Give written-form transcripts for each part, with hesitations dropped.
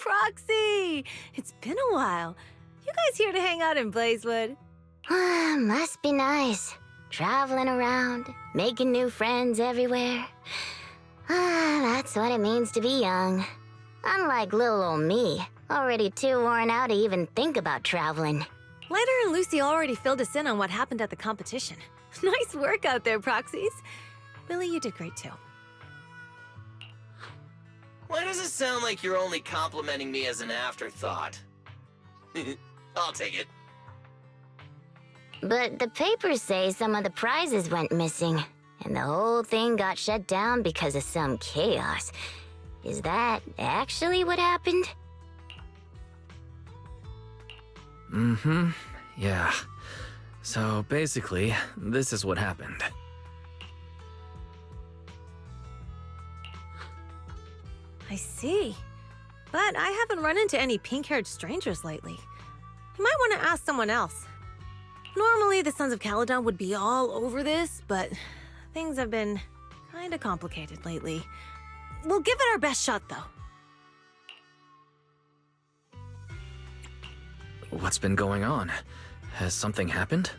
Proxy! It's been a while. You guys here to hang out in Blazewood? Must be nice. Traveling around, making new friends everywhere. That's what it means to be young. Unlike little old me, already too worn out to even think about traveling. Lighter and Lucy already filled us in on what happened at the competition. Nice work out there, Proxies. Billy, you did great too. Why does it sound like you're only complimenting me as an afterthought? I'll take it. But the papers say some of the prizes went missing, and the whole thing got shut down because of some chaos. Is that actually what happened? Yeah. So basically, this is what happened. I see. But I haven't run into any pink-haired strangers lately. You might want to ask someone else. Normally, the Sons of Caledon would be all over this, but things have been kinda complicated lately. We'll give it our best shot, though. What's been going on? Has something happened?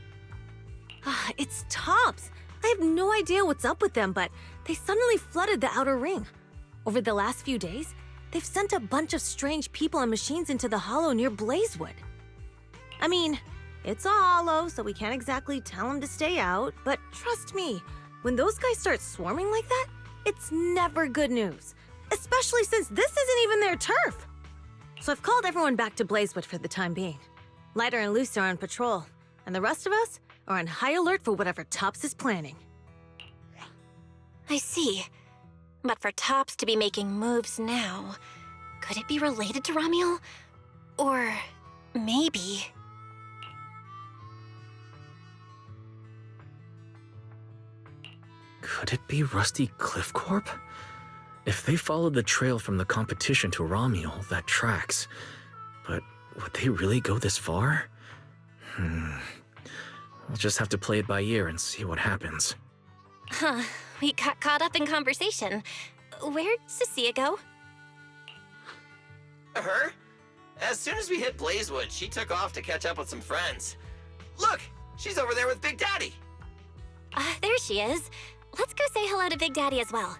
It's Tops. I have no idea what's up with them, but they suddenly flooded the outer ring. Over the last few days, they've sent a bunch of strange people and machines into the hollow near Blazewood. I mean, it's a hollow, so we can't exactly tell them to stay out, but trust me, when those guys start swarming like that, it's never good news, especially since this isn't even their turf. So I've called everyone back to Blazewood for the time being. Lighter and Lucy are on patrol, and the rest of us are on high alert for whatever Tops is planning. I see. But for Tops to be making moves now, could it be related to Ramiel? Or maybe... Could it be Rusty Cliff Corp? If they followed the trail from the competition to Ramiel, that tracks. But would they really go this far? We'll just have to play it by ear and see what happens. Huh, we got caught up in conversation. Where'd Cecilia go? Her? As soon as we hit Blazewood, she took off to catch up with some friends. Look, she's over there with Big Daddy. There she is. Let's go say hello to Big Daddy as well.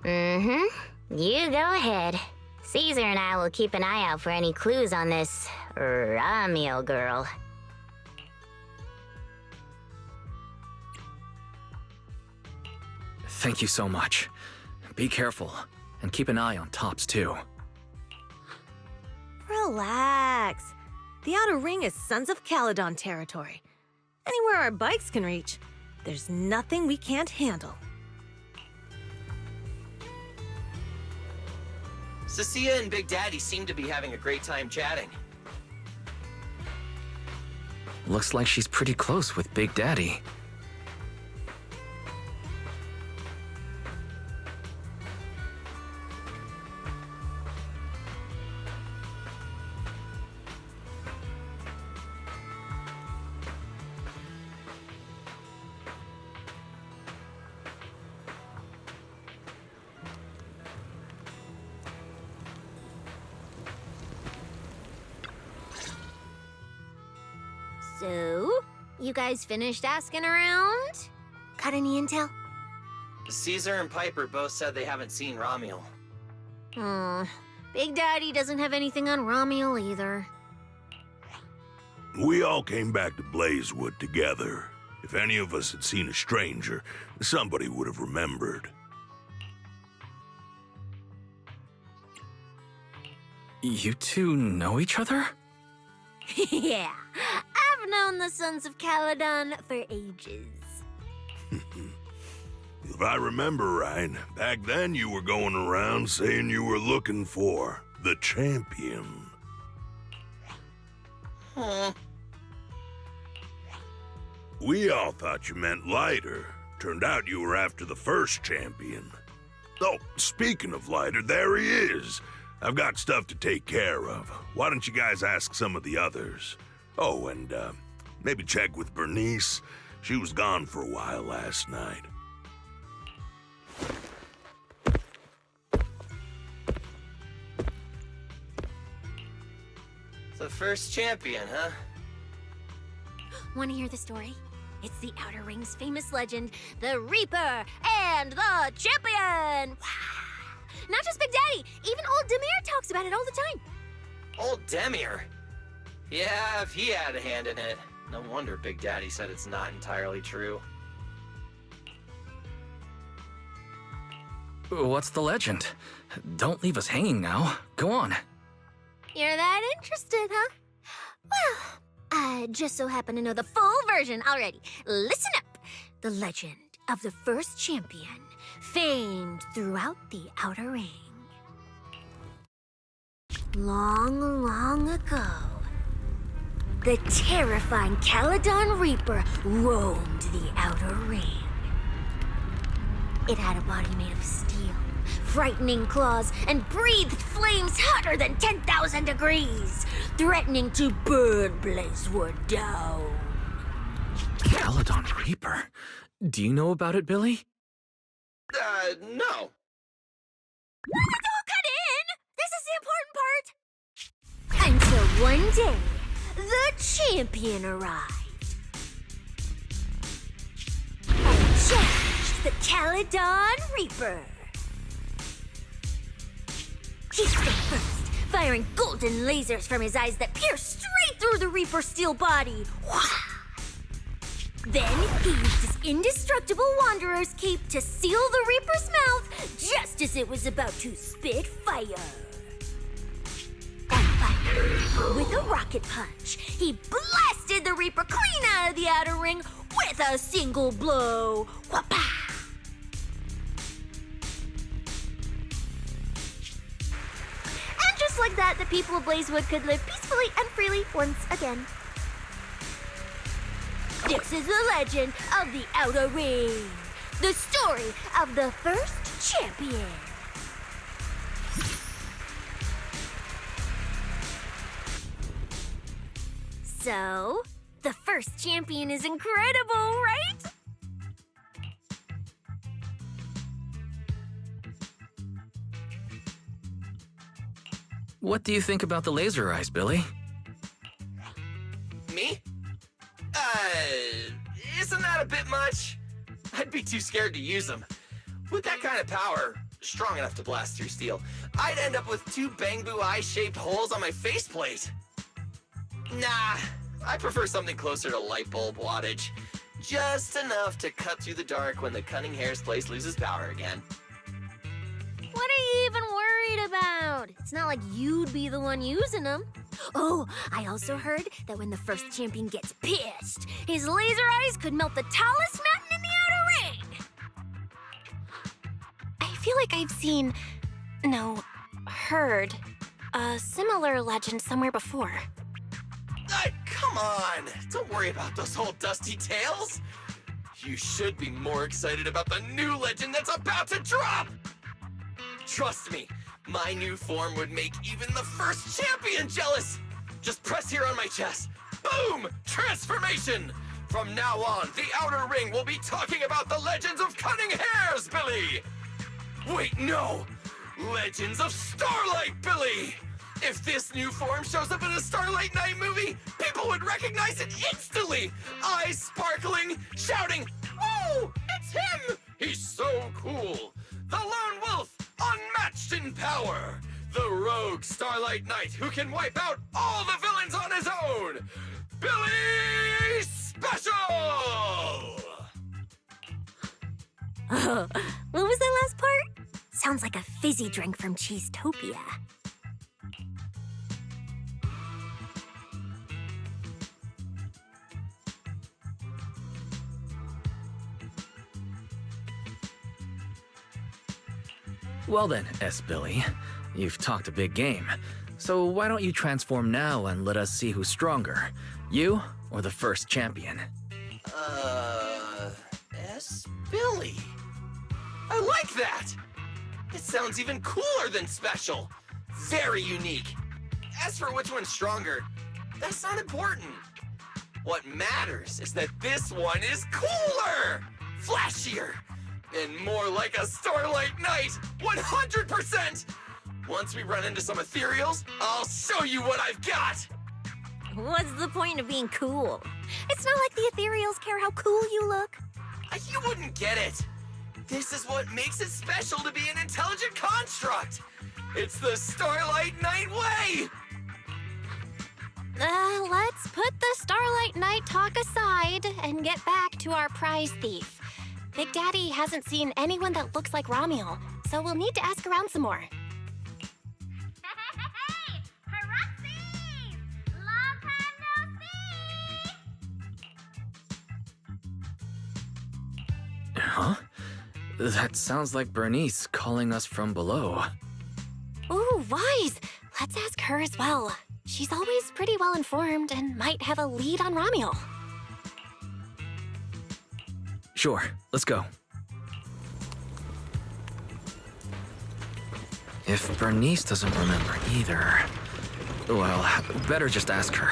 You go ahead. Caesar and I will keep an eye out for any clues on this Ramiel girl. Thank you so much. Be careful, and keep an eye on Tops too. Relax. The outer ring is Sons of Caledon territory. Anywhere our bikes can reach, there's nothing we can't handle. Cecilia and Big Daddy seem to be having a great time chatting. Looks like she's pretty close with Big Daddy. So, you guys finished asking around? Got any intel? Caesar and Piper both said they haven't seen Ramiel. Big Daddy doesn't have anything on Ramiel either. We all came back to Blazewood together. If any of us had seen a stranger, somebody would have remembered. You two know each other? Yeah, I've known the Sons of Caledon for ages. If I remember right, back then you were going around saying you were looking for the champion. We all thought you meant Lighter. Turned out you were after the first champion. Oh, speaking of Lighter, there he is. I've got stuff to take care of. Why don't you guys ask some of the others? Oh, and maybe check with Bernice. She was gone for a while last night. The first champion, huh? Want to hear the story? It's the Outer Ring's famous legend, the Reaper and the Champion! Not just Big Daddy, even old Demir talks about it all the time. Old Demir? Yeah, if he had a hand in it. No wonder Big Daddy said it's not entirely true. What's the legend? Don't leave us hanging now. Go on. You're that interested, huh? Well, I just so happen to know the full version already. Listen up. The legend of the first champion, famed throughout the Outer Ring. Long, long ago, the terrifying Caledon Reaper roamed the Outer Ring. It had a body made of steel, frightening claws, and breathed flames hotter than 10,000 degrees, threatening to burn Blazewood down. Caledon Reaper? Do you know about it, Billy? No. Don't cut in! This is the important part! Until one day, the champion arrived. And challenged the Caledon Reaper. He spoke first, firing golden lasers from his eyes that pierced straight through the Reaper's steel body. Then he used his indestructible Wanderer's cape to seal the Reaper's mouth just as it was about to spit fire. And finally, with a rocket punch, he blasted the Reaper clean out of the Outer Ring with a single blow. Whapa! And just like that, the people of Blazewood could live peacefully and freely once again. This is the legend of the Outer Ring, the story of the first champion. So, the first champion is incredible, right? What do you think about the laser eyes, Billy? Me? Isn't that a bit much? I'd be too scared to use them. With that kind of power, strong enough to blast through steel, I'd end up with two bamboo eye-shaped holes on my faceplate. Nah, I prefer something closer to light bulb wattage. Just enough to cut through the dark when the cunning hair's place loses power again. What are you even worried about? It's not like you'd be the one using them. Oh, I also heard that when the first champion gets pissed, his laser eyes could melt the tallest mountain in the Outer Ring. I feel like I've seen, heard a similar legend somewhere before. Come on! Don't worry about those old dusty tales! You should be more excited about the new legend that's about to drop! Trust me, my new form would make even the first champion jealous! Just press here on my chest. Boom! Transformation! From now on, the Outer Ring will be talking about the legends of cunning hairs, Billy! Wait, no! Legends of Starlight, Billy! If this new form shows up in a Starlight Night movie, people would recognize it instantly! Eyes sparkling, shouting, "Whoa! It's him! He's so cool! The Lone Wolf, unmatched in power! The rogue Starlight Knight who can wipe out all the villains on his own! Billy Special!" What was that last part? Sounds like a fizzy drink from Cheesetopia. Well then, Billy, you've talked a big game. So why don't you transform now and let us see who's stronger, you or the first champion? Billy. I like that! It sounds even cooler than special. Very unique. As for which one's stronger, that's not important. What matters is that this one is cooler, flashier, and more like a Starlight Knight, 100%! Once we run into some ethereals, I'll show you what I've got! What's the point of being cool? It's not like the Ethereals care how cool you look. You wouldn't get it. This is what makes it special to be an intelligent construct. It's the Starlight Knight way. Let's put the Starlight Knight talk aside and get back to our prize thief. Big Daddy hasn't seen anyone that looks like Ramiel, so we'll need to ask around some more. Hey! Haruxi! Long time no see! Huh? That sounds like Bernice calling us from below. Ooh, Wise! Let's ask her as well. She's always pretty well informed and might have a lead on Ramiel. Sure, let's go. If Bernice doesn't remember either, well, better just ask her.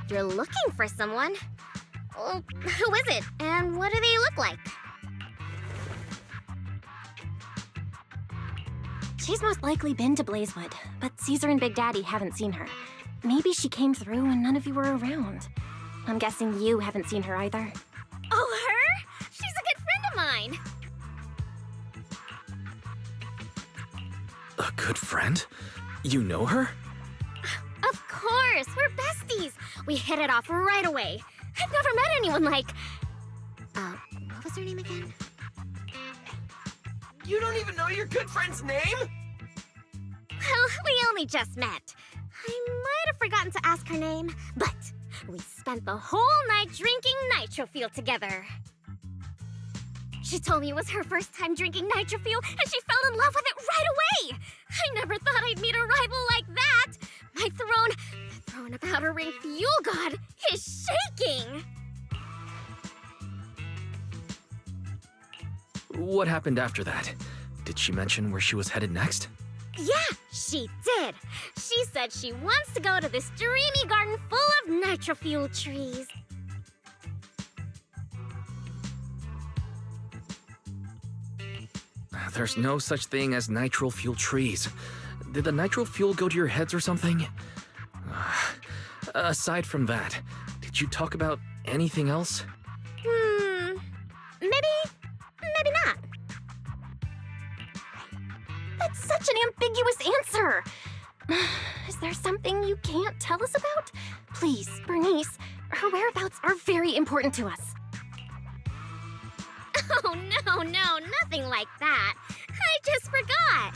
You're looking for someone? Well, who is it? And what do they look like? She's most likely been to Blazewood, but Caesar and Big Daddy haven't seen her. Maybe she came through and none of you were around. I'm guessing you haven't seen her either. Oh, her? She's a good friend of mine. A good friend? You know her? Of course, we're besties. We hit it off right away. I've never met anyone like... what was her name again? You don't even know your good friend's name? Well, we only just met. I might have forgotten to ask her name, but we spent the whole night drinking nitro fuel together. She told me it was her first time drinking nitro fuel, and she fell in love with it right away. I never thought I'd meet a rival like that. My the throne of Outer Ring Fuel God is shaking. What happened after that? Did she mention where she was headed next? Yeah, she did. She said she wants to go to this dreamy garden full of nitro fuel trees. There's no such thing as nitro fuel trees. Did the nitro fuel go to your heads or something? Aside from that, did you talk about anything else? Maybe not. That's such an ambiguous answer. Is there something you can't tell us about? Please, Bernice, her whereabouts are very important to us. Oh, no, nothing like that. I just forgot.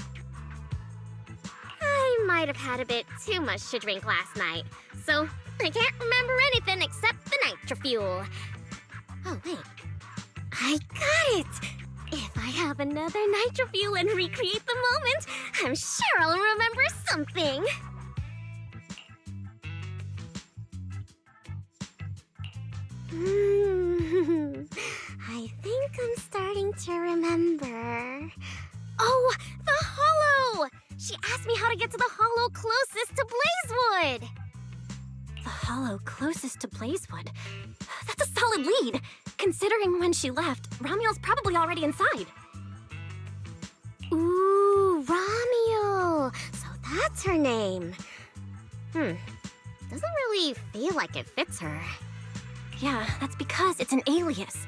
I might have had a bit too much to drink last night, so I can't remember anything except the nitro fuel. Oh, wait. I got it! If I have another nitro fuel and recreate the moment, I'm sure I'll remember something. I think I'm starting to remember. Oh, the hollow! She asked me how to get to the hollow closest to Blazewood. The hollow closest to Blazewood? That's a solid lead. Considering when she left, Ramiel's probably already inside. Ooh, Ramiel. So that's her name. Doesn't really feel like it fits her. Yeah, that's because it's an alias.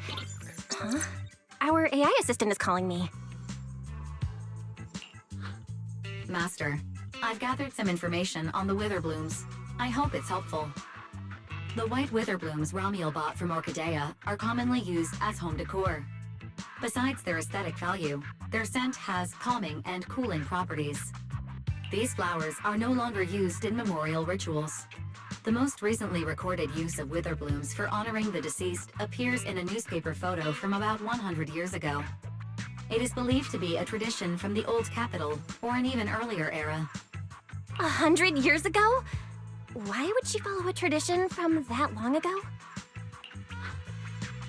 Huh? Our AI assistant is calling me. Master, I've gathered some information on the Witherblooms. I hope it's helpful. The white Witherblooms Ramiel bought from Orchidea are commonly used as home decor. Besides their aesthetic value, their scent has calming and cooling properties. These flowers are no longer used in memorial rituals. The most recently recorded use of Witherblooms for honoring the deceased appears in a newspaper photo from about 100 years ago. It is believed to be a tradition from the Old Capital, or an even earlier era. 100 years ago? Why would she follow a tradition from that long ago?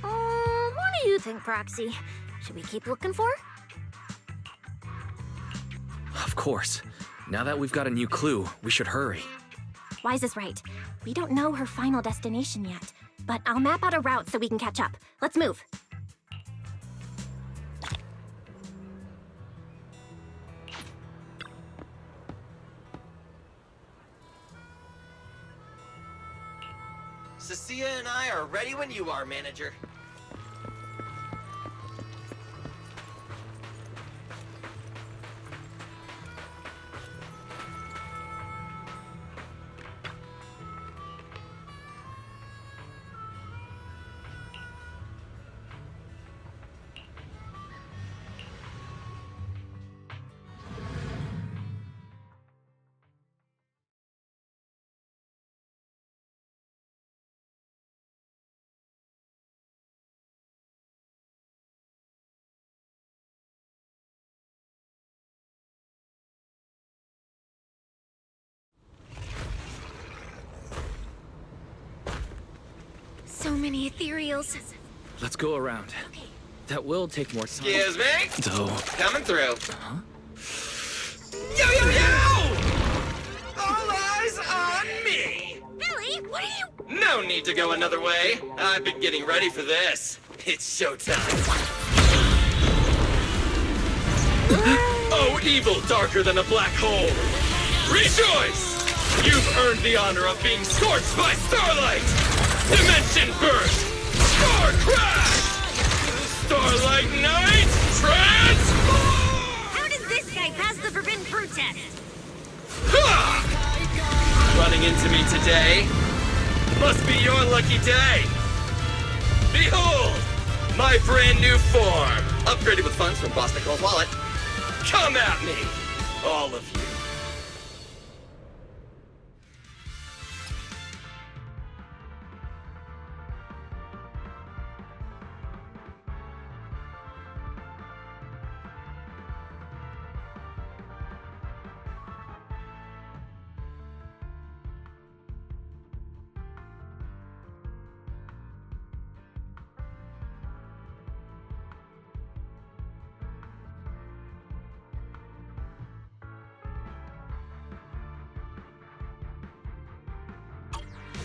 What do you think, Proxy? Should we keep looking for her? Of course. Now that we've got a new clue, we should hurry. Wise is right. We don't know her final destination yet, but I'll map out a route so we can catch up. Let's move. Cecilia and I are ready when you are, manager. So many ethereals. Let's go around. That will take more time. Excuse me? So, Coming through. Yo, yo, yo! All eyes on me! Billy, what are you? No need to go another way. I've been getting ready for this. It's showtime. Oh, evil darker than a black hole! Rejoice! You've earned the honor of being scorched by starlight! Dimension burst! Star crash! Starlight night! Transform! How does this guy pass the forbidden fruit test? Ha! Running into me today must be your lucky day. Behold, my brand new form, upgraded with funds from Boss Nicole's wallet. Come at me, all of you.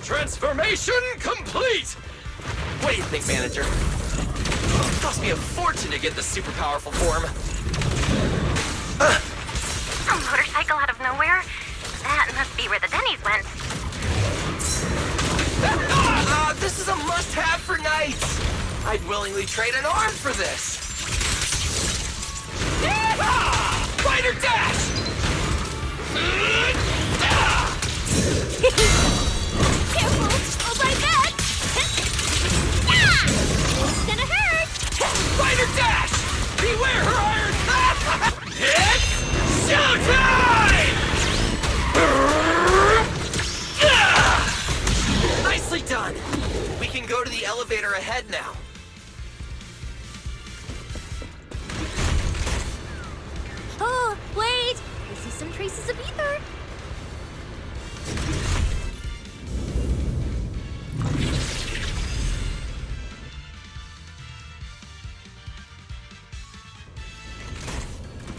Transformation complete! What do you think, manager? It cost me a fortune to get this super powerful form. A motorcycle out of nowhere? That must be where the Denny's went. This is a must-have for nights. I'd willingly trade an arm for this. Rider dash! Careful! Oh my god! It's gonna hurt! Rider dash! Beware her iron! It's showtime! Nicely done. We can go to the elevator ahead now. Oh, wait! I see some traces of ether.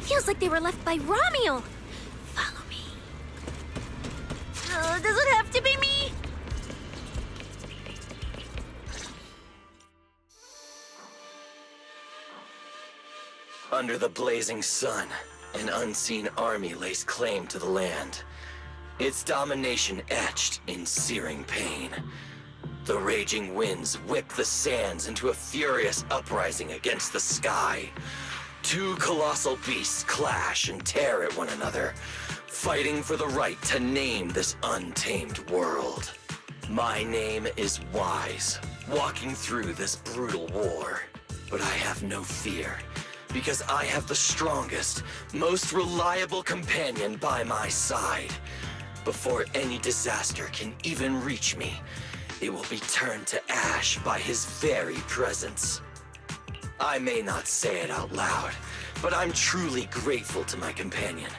Feels like they were left by Ramiel. Follow me. Does it have to be me? Under the blazing sun, an unseen army lays claim to the land. Its domination etched in searing pain. The raging winds whip the sands into a furious uprising against the sky. Two colossal beasts clash and tear at one another, fighting for the right to name this untamed world. My name is Wise, walking through this brutal war. But I have no fear, because I have the strongest, most reliable companion by my side. Before any disaster can even reach me, it will be turned to ash by his very presence. I may not say it out loud, but I'm truly grateful to my companion.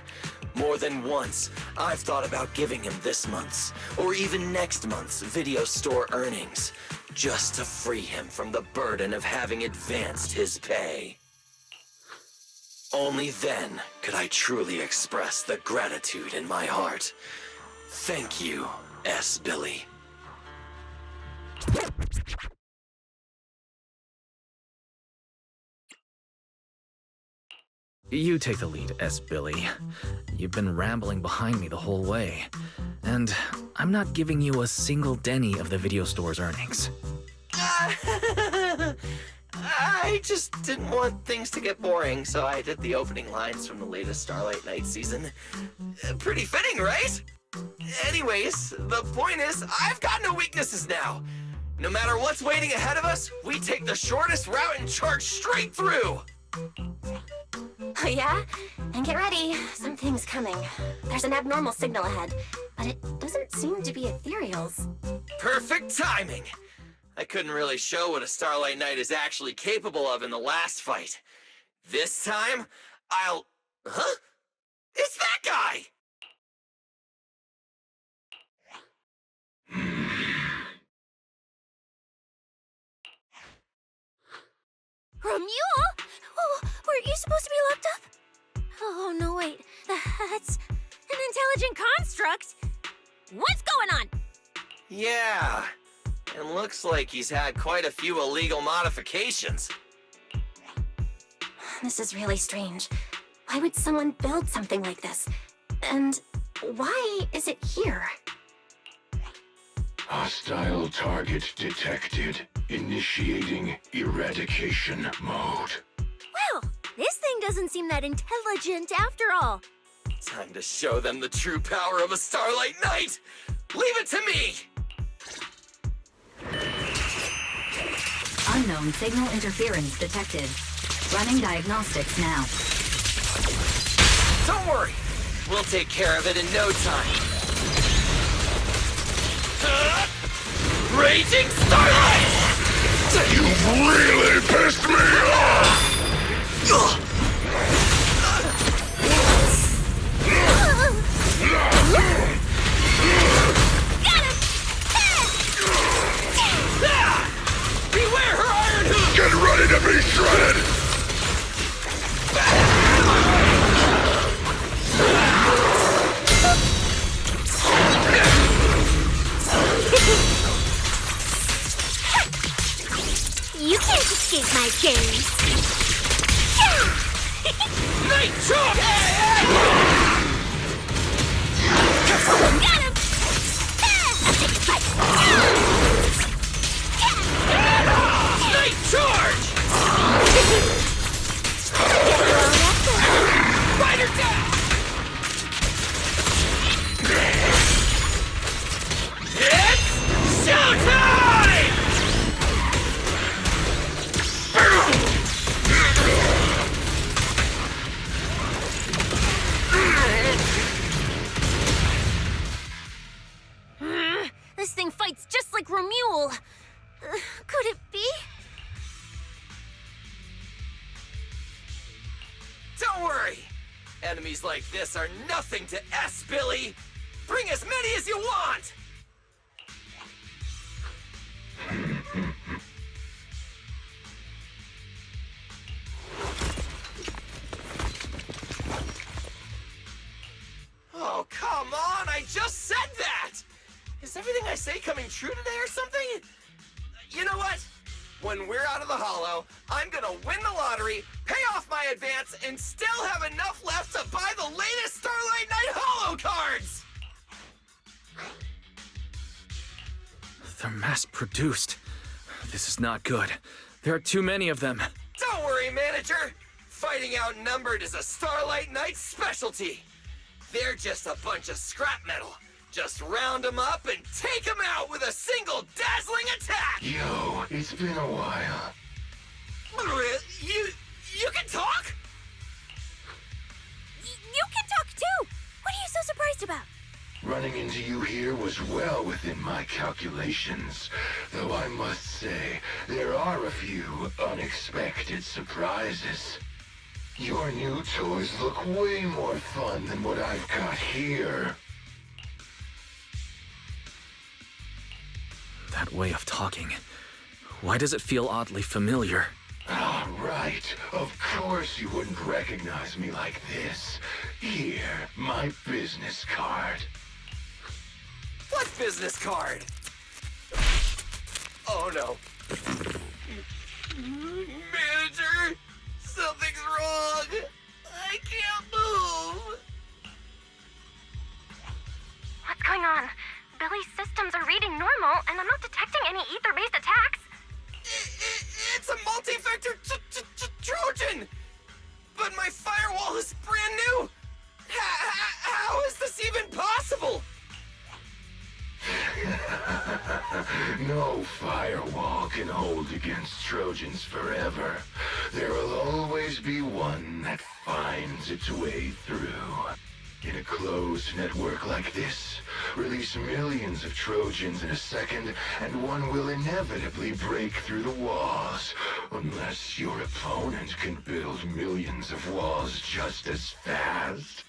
More than once, I've thought about giving him this month's, or even next month's video store earnings, just to free him from the burden of having advanced his pay. Only then could I truly express the gratitude in my heart. Thank you, S. Billy. You take the lead, S. Billy. You've been rambling behind me the whole way. And I'm not giving you a single penny of the video store's earnings. I just didn't want things to get boring, so I did the opening lines from the latest Starlight Night season. Pretty fitting, right? Anyways, the point is, I've got no weaknesses now. No matter what's waiting ahead of us, we take the shortest route and charge straight through. Oh yeah? And get ready, something's coming. There's an abnormal signal ahead, but it doesn't seem to be ethereals. Perfect timing! I couldn't really show what a Starlight Knight is actually capable of in the last fight. This time, I'll... Huh? It's that guy! Romuald? Oh, weren't you supposed to be locked up? Oh, no, wait. That's an intelligent construct. What's going on? Yeah, and looks like he's had quite a few illegal modifications. This is really strange. Why would someone build something like this? And why is it here? Hostile target detected. Initiating eradication mode. Well, this thing doesn't seem that intelligent after all. Time to show them the true power of a Starlight Knight! Leave it to me! Unknown signal interference detected. Running diagnostics now. Don't worry! We'll take care of it in no time. Raging Starlight! You've really pissed me off! Beware her iron hook! Get ready to be shredded! You can't escape my gaze. Night Shock! Got him! I'll take a bite. Night Charge! Rider down! It's showtime! This thing fights just like Romuald. Could it be? Don't worry! Enemies like this are nothing to S, Billy! Bring as many as you want! Oh, come on! I just said that! Is everything I say coming true today or something? You know what? When we're out of the hollow, I'm gonna win the lottery, pay off my advance, and still have enough left to buy the latest Starlight Night Hollow cards! They're mass-produced. This is not good. There are too many of them. Don't worry, manager! Fighting outnumbered is a Starlight Night specialty. They're just a bunch of scrap metal. Just round them up and take them out with a single dazzling attack! Yo, it's been a while. You can talk? You can talk too! What are you so surprised about? Running into you here was well within my calculations. Though I must say, there are a few unexpected surprises. Your new toys look way more fun than what I've got here. That way of talking. Why does it feel oddly familiar? Ah, Right. Of course you wouldn't recognize me like this. Here, my business card. What business card? Oh no. Manager! Something's wrong! I can't move! What's going on? Billy's systems are reading normal, and I'm not detecting any ether-based attacks. It's a multi-vector Trojan! But my firewall is brand new! How is this even possible? No firewall can hold against Trojans forever. There will always be one that finds its way through. In a closed network like this, release millions of Trojans in a second, and one will inevitably break through the walls. Unless your opponent can build millions of walls just as fast.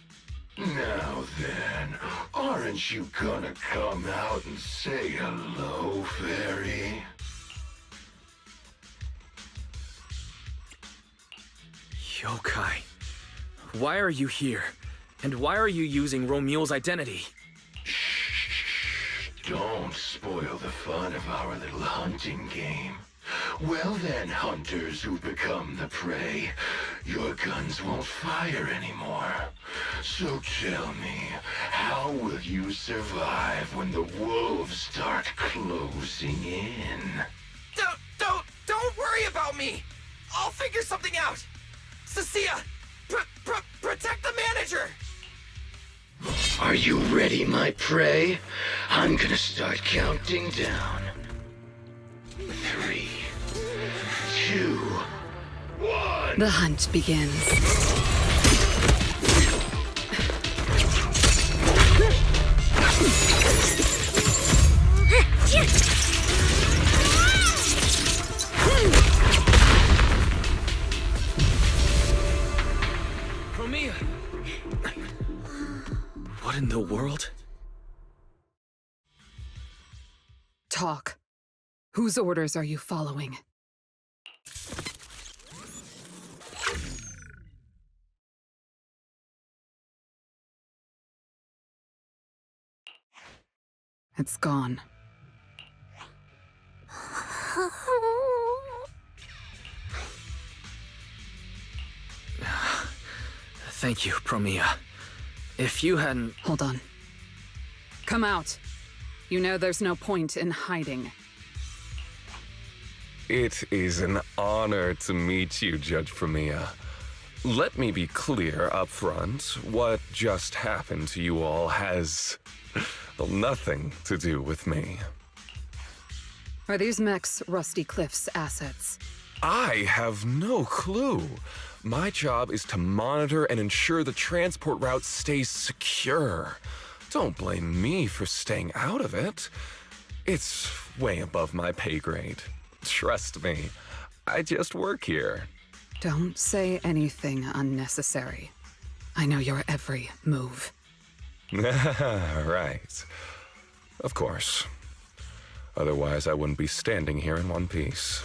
Now then, aren't you gonna come out and say hello, fairy? Yokai, why are you here? And why are you using Romuald's identity? Shh, don't spoil the fun of our little hunting game. Well then, hunters who become the prey, your guns won't fire anymore. So tell me, how will you survive when the wolves start closing in? Don't worry about me! I'll figure something out! Cecilia, protect the manager! Are you ready, my prey? I'm gonna start counting down. 3, 2, 1. The hunt begins. Romia! What in the world? Talk. Whose orders are you following? It's gone. Thank you, Promia. If you hadn't... Hold on. Come out. You know there's no point in hiding. It is an honor to meet you, Judge Promia. Let me be clear up front. What just happened to you all has... well, nothing to do with me. Are these mechs Rusty Cliff's assets? I have no clue. My job is to monitor and ensure the transport route stays secure. Don't blame me for staying out of it. It's way above my pay grade. Trust me, I just work here. Don't say anything unnecessary. I know your every move. Right. Of course. Otherwise, I wouldn't be standing here in one piece.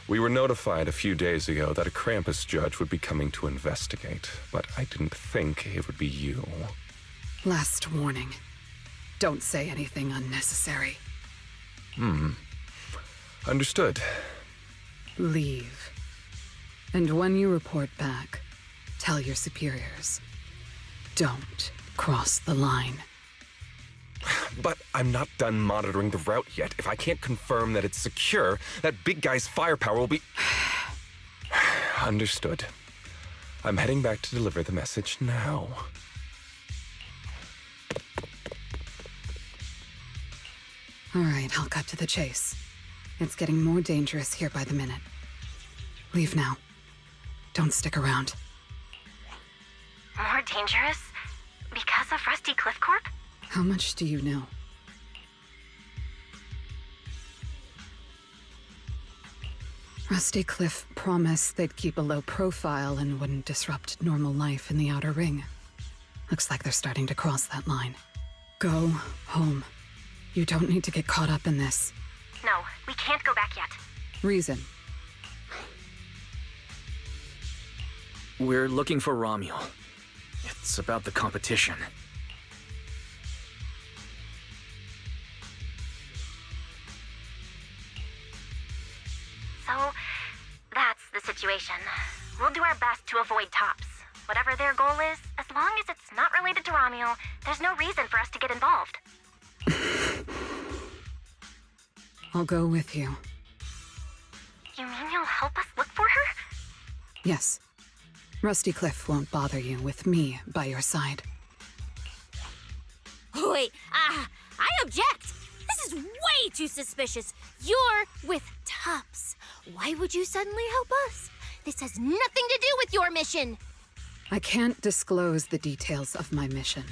We were notified a few days ago that a Krampus judge would be coming to investigate, but I didn't think it would be you. Last warning. Don't say anything unnecessary. Understood. Leave. And when you report back, tell your superiors. Don't cross the line. But I'm not done monitoring the route yet. If I can't confirm that it's secure, that big guy's firepower will be... Understood. I'm heading back to deliver the message now. All right, I'll cut to the chase. It's getting more dangerous here by the minute. Leave now. Don't stick around. More dangerous? Because of Rusty Cliff Corp? How much do you know? Rusty Cliff promised they'd keep a low profile and wouldn't disrupt normal life in the Outer Ring. Looks like they're starting to cross that line. Go home. You don't need to get caught up in this. No, we can't go back yet. Reason. We're looking for Romuel. It's about the competition. So, that's the situation. We'll do our best to avoid Tops. Whatever their goal is, as long as it's not related to Romuel, there's no reason for us to get involved. I'll go with you. You mean you'll help us look for her? Yes. Rusty Cliff won't bother you with me by your side. Wait, I object! This is way too suspicious. You're with Tops. Why would you suddenly help us? This has nothing to do with your mission. I can't disclose the details of my mission,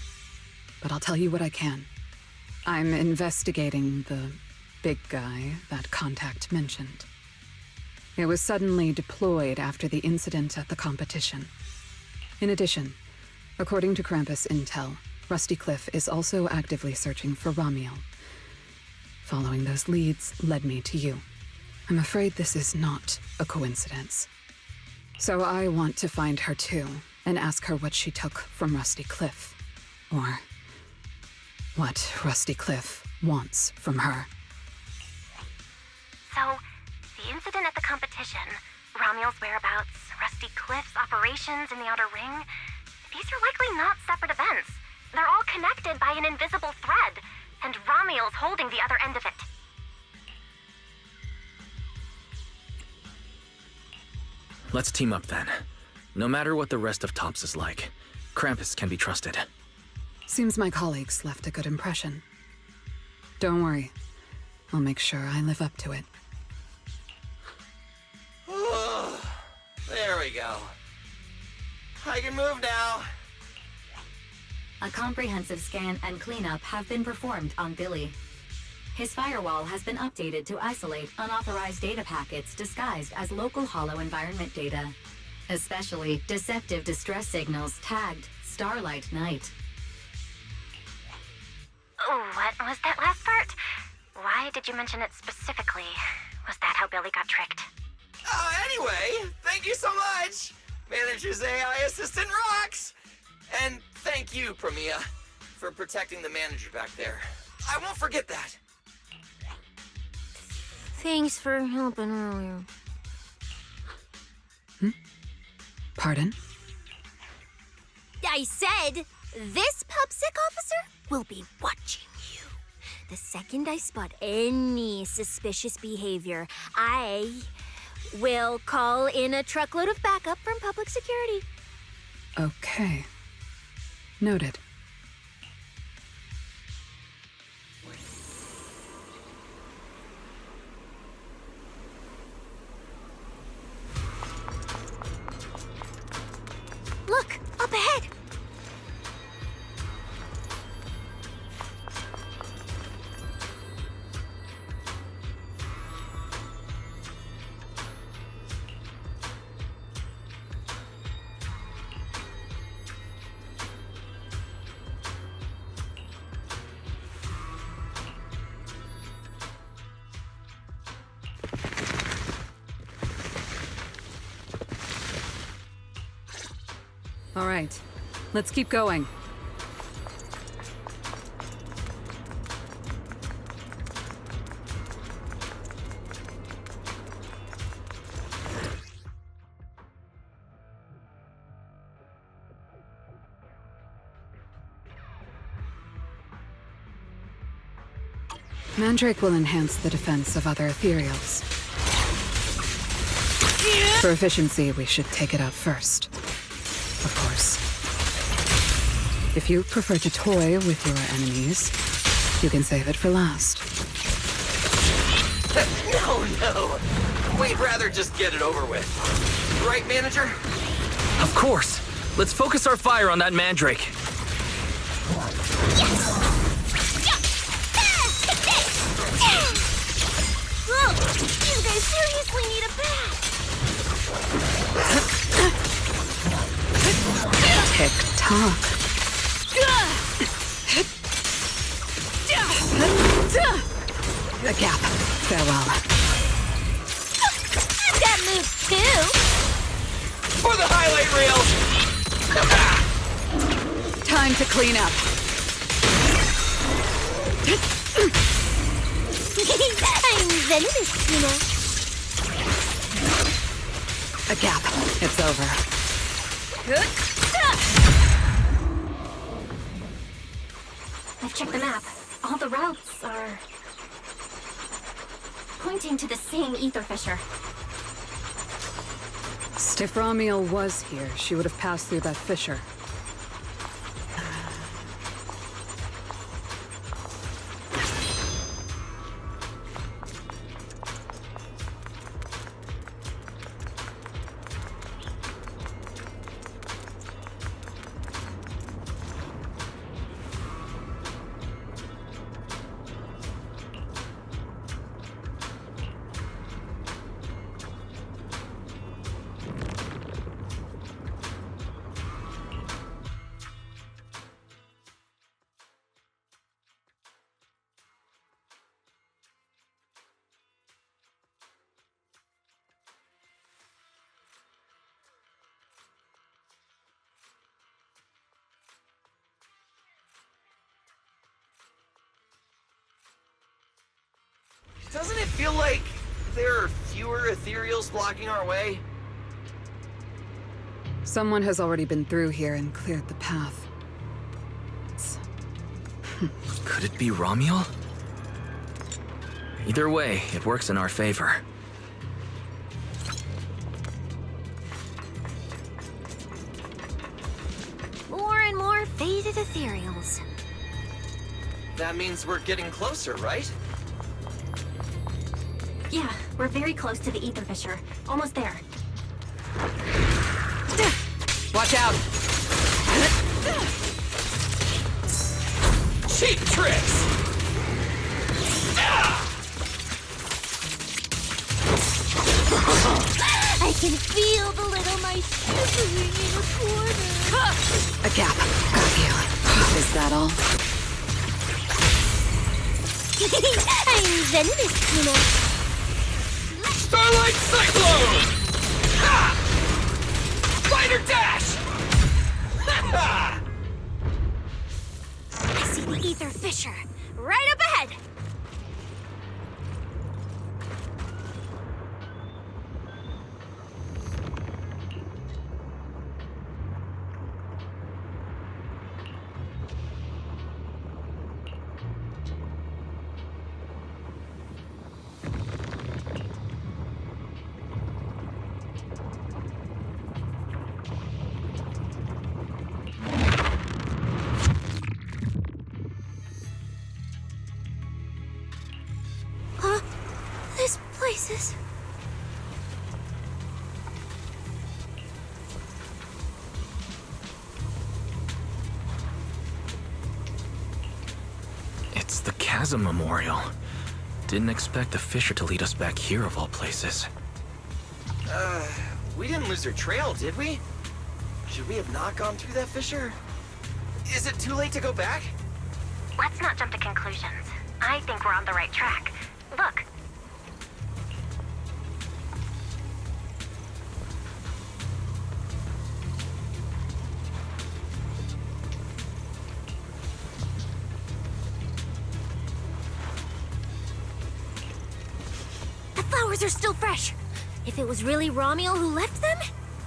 but I'll tell you what I can. I'm investigating the big guy that Contact mentioned. It was suddenly deployed after the incident at the competition. In addition, according to Krampus intel, Rusty Cliff is also actively searching for Romuel. Following those leads led me to you. I'm afraid this is not a coincidence. So I want to find her too, and ask her what she took from Rusty Cliff. Or what Rusty Cliff wants from her. So, the incident at the competition, Romuel's whereabouts, Rusty Cliff's operations in the Outer Ring, these are likely not separate events. They're all connected by an invisible thread, and Romuel's holding the other end of it. Let's team up then. No matter what the rest of Tops is like, Krampus can be trusted. Seems my colleagues left a good impression. Don't worry. I'll make sure I live up to it. There we go. I can move now. A comprehensive scan and cleanup have been performed on Billy. His firewall has been updated to isolate unauthorized data packets disguised as local hollow environment data, especially deceptive distress signals tagged Starlight Night. Oh, what was that last part? Why did you mention it specifically? Was that how Billy got tricked? Anyway, thank you so much! Manager's AI assistant rocks! And thank you, Premia, for protecting the manager back there. I won't forget that. Thanks for helping earlier. Pardon? I said, this PubSec officer will be watching you. The second I spot any suspicious behavior, I will call in a truckload of backup from public security. Okay. Noted. Look, up ahead! All right, let's keep going. Mandrake will enhance the defense of other ethereals. For efficiency, we should take it out first. Of course. If you prefer to toy with your enemies, you can save it for last. No. We'd rather just get it over with. Right, Manager? Of course! Let's focus our fire on that Mandrake. You guys seriously need a bath! Tick-tock. A gap. Farewell. That moves too! For the highlight reel! Time to clean up. I'm venomous, you know. A gap. It's over. I've checked the map. All the routes are pointing to the same ether fissure. If Ramiel was here, she would have passed through that fissure. Doesn't it feel like there are fewer ethereals blocking our way? Someone has already been through here and cleared the path. Could it be Ramiel? Either way, it works in our favor. More and more faded ethereals. That means we're getting closer, right? Yeah, we're very close to the ether fissure. Almost there. Watch out! Cheap tricks! I can feel the little mice shivering in a corner. A gap. Got you. Is that all? I'm venomous, you know. Starlight Cyclone! Ha! Spider Dash! Ha! I see the ether fissure. Right up ahead. This place is... It's the Chasm Memorial. Didn't expect the fissure to lead us back here of all places. We didn't lose our trail, did we? Should we have not gone through that fissure? Is it too late to go back? Let's not jump to conclusions. I think we're on the right track. Look. The flowers are still fresh. If it was really Ramiel who left them,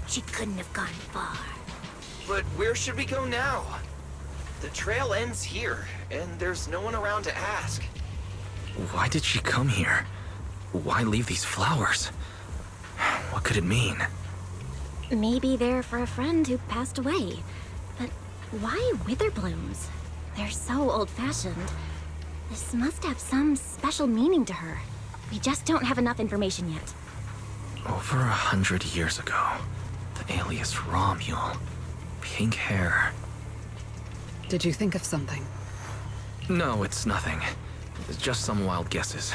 she couldn't have gone far. But where should we go now? The trail ends here, and there's no one around to ask. Why did she come here? Why leave these flowers? What could it mean? Maybe they're for a friend who passed away. But why wither blooms? They're so old-fashioned. This must have some special meaning to her. We just don't have enough information yet. Over 100 years ago, the alias Ramiel. Pink hair. Did you think of something? No, it's nothing. It's just some wild guesses.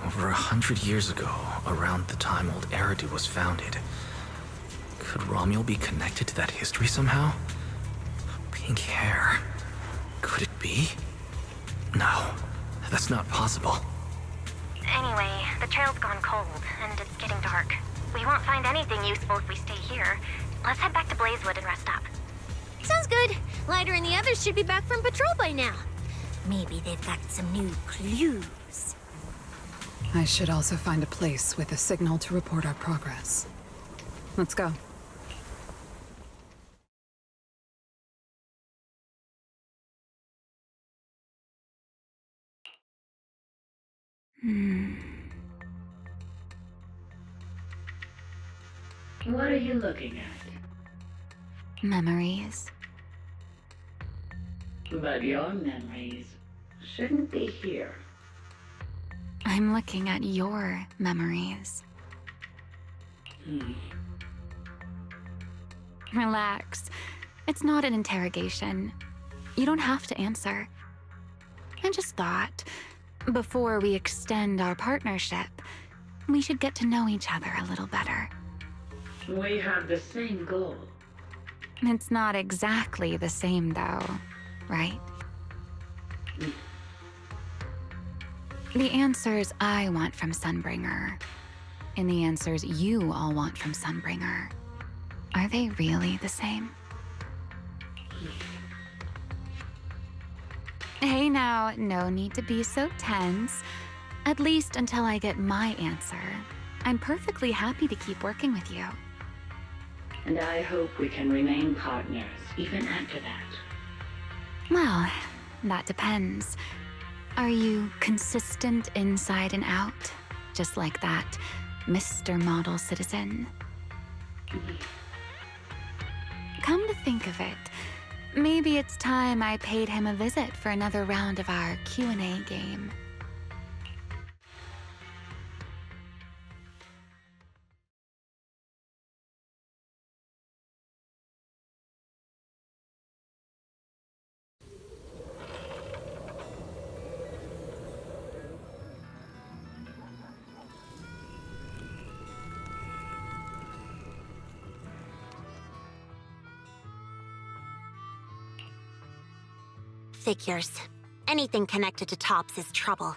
Over 100 years ago, around the time old Eridu was founded, could Ramiel be connected to that history somehow? Pink hair. Could it be? No, that's not possible. Anyway, the trail's gone cold, and it's getting dark. We won't find anything useful if we stay here. Let's head back to Blazewood and rest up. Sounds good. Lighter and the others should be back from patrol by now. Maybe they've got some new clues. I should also find a place with a signal to report our progress. Let's go. What are you looking at? Memories. But your memories shouldn't be here. I'm looking at your memories. Relax. It's not an interrogation. You don't have to answer. I just thought, before we extend our partnership, we should get to know each other a little better. We have the same goal. It's not exactly the same, though, right? The answers I want from Sunbringer, and the answers you all want from Sunbringer, are they really the same? Hey now, no need to be so tense. At least until I get my answer. I'm perfectly happy to keep working with you. And I hope we can remain partners even after that. Well, that depends. Are you consistent inside and out? Just like that Mr. Model Citizen? Come to think of it, maybe it's time I paid him a visit for another round of our Q&A game. Figures. Anything connected to Tops is trouble.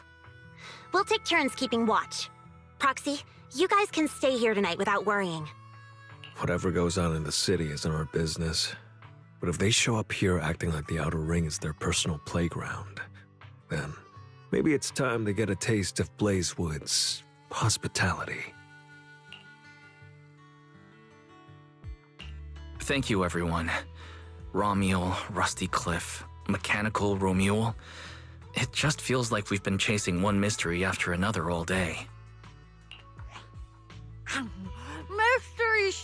We'll take turns keeping watch. Proxy, you guys can stay here tonight without worrying. Whatever goes on in the city isn't our business. But if they show up here acting like the Outer Ring is their personal playground, then maybe it's time to get a taste of Blazewood's hospitality. Thank you, everyone. Romuel, Rusty Cliff, Mechanical Romuel. It just feels like we've been chasing one mystery after another all day.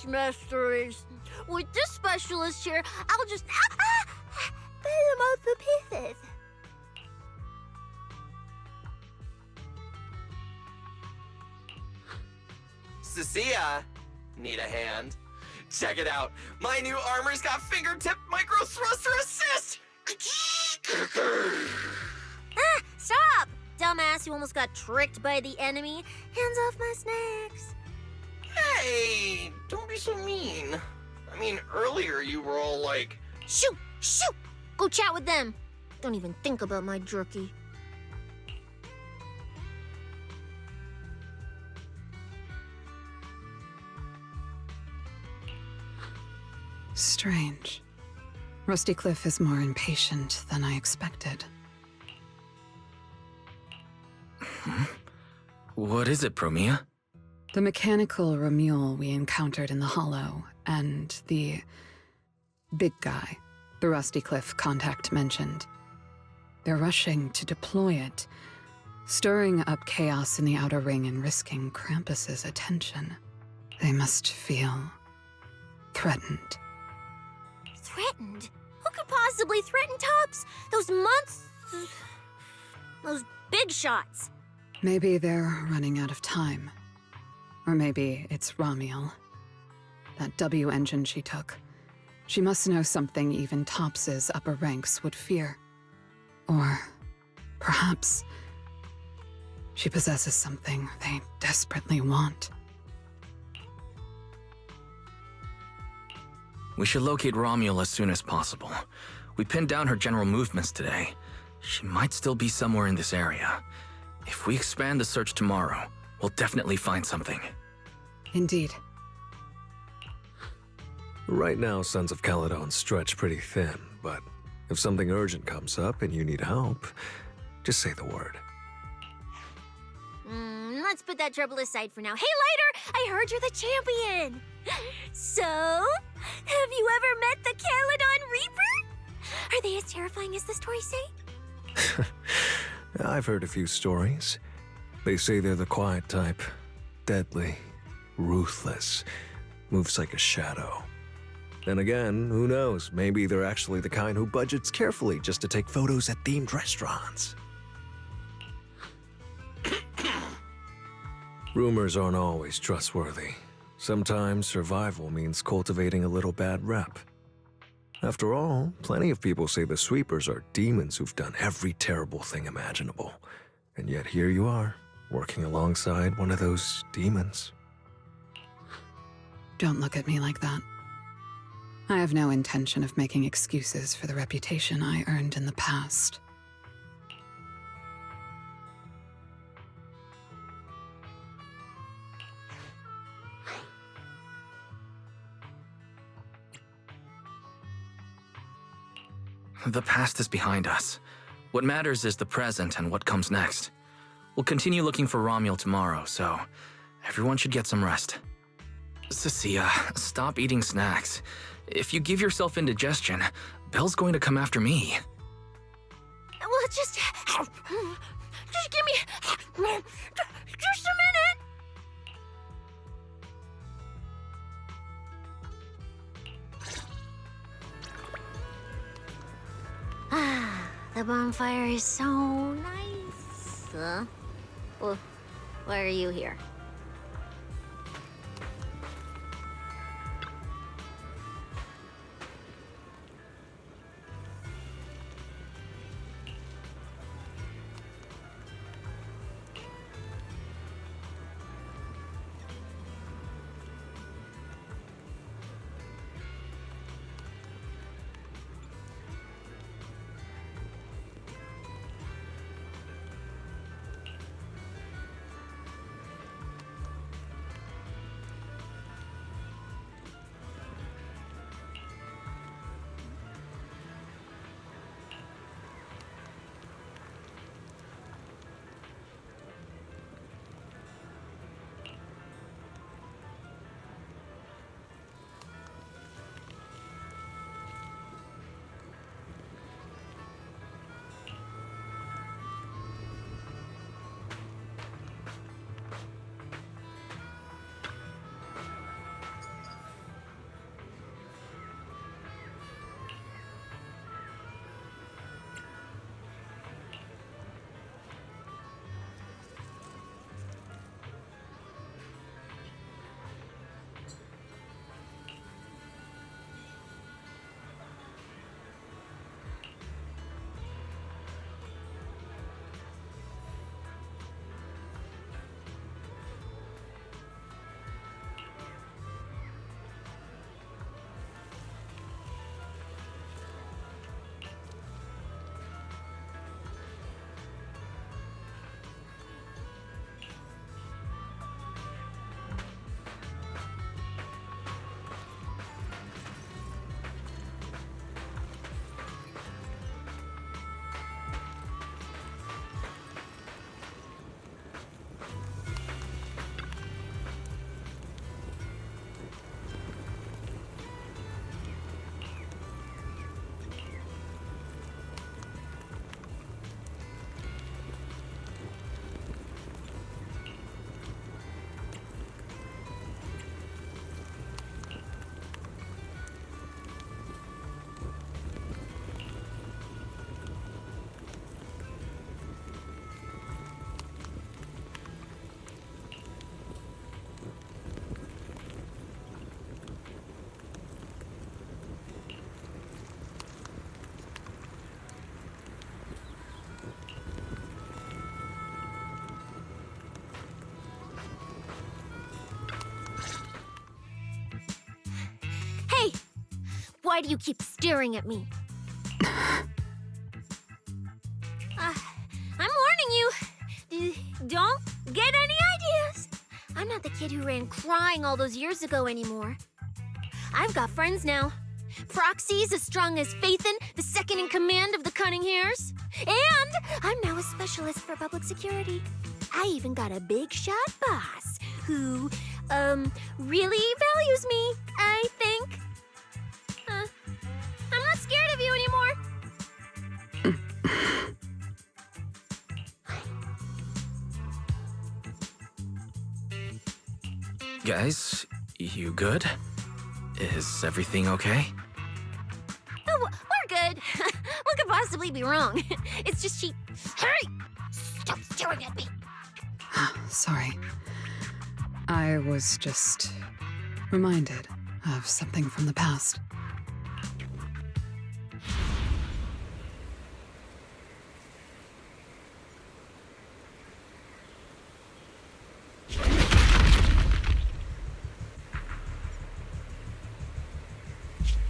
Mysteries. With this specialist here, I'll just pull them off the pieces. Cecilia, need a hand? Check it out. My new armor's got fingertip micro thruster assist! Stop! Dumbass, you almost got tricked by the enemy. Hands off my snacks. Hey, don't be so mean. I mean, earlier you were all like, Shoot! Shoot! Go chat with them. Don't even think about my jerky. Strange. Rusty Cliff is more impatient than I expected. What is it, Promia? The mechanical Romuel we encountered in the Hollow, and the big guy the Rusty Cliff contact mentioned. They're rushing to deploy it, stirring up chaos in the Outer Ring and risking Krampus's attention. They must feel threatened. Threatened? Who could possibly threaten Tops? Those months... Those big shots. Maybe they're running out of time. Or maybe it's Romuel. That W engine she took. She must know something even Tops's upper ranks would fear. Or perhaps she possesses something they desperately want. We should locate Romuel as soon as possible. We pinned down her general movements today. She might still be somewhere in this area. If we expand the search tomorrow, we'll definitely find something. Indeed. Right now, Sons of Caledon stretch pretty thin, but if something urgent comes up and you need help, just say the word. Let's put that trouble aside for now. Hey, Lighter! I heard you're the champion! So, have you ever met the Caledon Reaper? Are they as terrifying as the stories say? I've heard a few stories. They say they're the quiet type. Deadly. Ruthless. Moves like a shadow. Then again, who knows? Maybe they're actually the kind who budgets carefully just to take photos at themed restaurants. Rumors aren't always trustworthy. Sometimes survival means cultivating a little bad rep. After all, plenty of people say the sweepers are demons who've done every terrible thing imaginable. And yet here you are, working alongside one of those demons. Don't look at me like that. I have no intention of making excuses for the reputation I earned in the past. The past is behind us. What matters is the present and what comes next. We'll continue looking for Romuald tomorrow, so everyone should get some rest. Cecilia, stop eating snacks. If you give yourself indigestion, Belle's going to come after me. Well, just give me just a minute. The bonfire is so nice. Well, why are you here? Why do you keep staring at me? I'm warning you. Don't get any ideas. I'm not the kid who ran crying all those years ago anymore. I've got friends now. Proxy's as strong as Phaethon, the second in command of the Cunning Hares. And I'm now a specialist for public security. I even got a big shot boss who, really values me, I think. I'm not scared of you anymore. Guys, you good? Is everything okay? Oh, we're good. What could possibly be wrong? It's just she... Hurry! Stop staring at me! Sorry. I was just reminded of something from the past.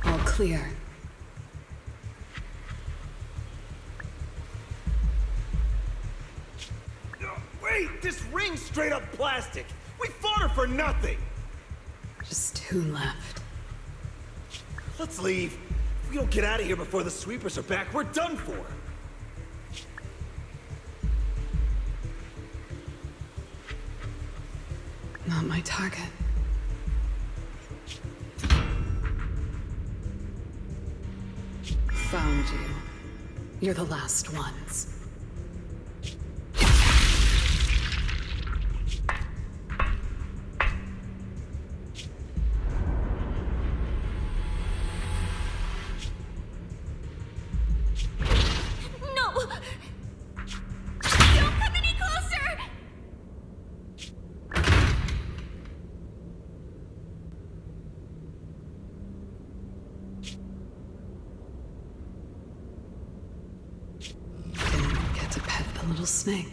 All clear. Wait, this ring's straight up plastic. We fought her for nothing. Just 2 left. Let's leave. If we don't get out of here before the sweepers are back, we're done for. Not my target. Found you. You're the last ones. No! Don't come any closer! Didn't get to pet the little snake.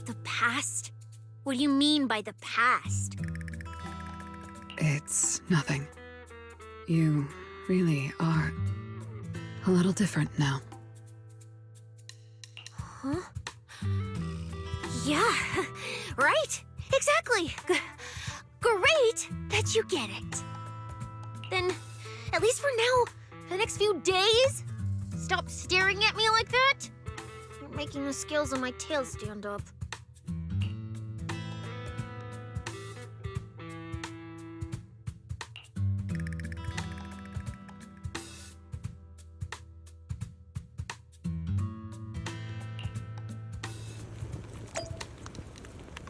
The past? What do you mean by the past? It's nothing. You really are a little different now. Huh? Yeah, right? Exactly. Great that you get it. Then, at least for now, for the next few days, stop staring at me like that. You're making the scales on my tail stand up.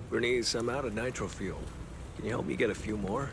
Bernice, I'm out of nitro fuel. Can you help me get a few more?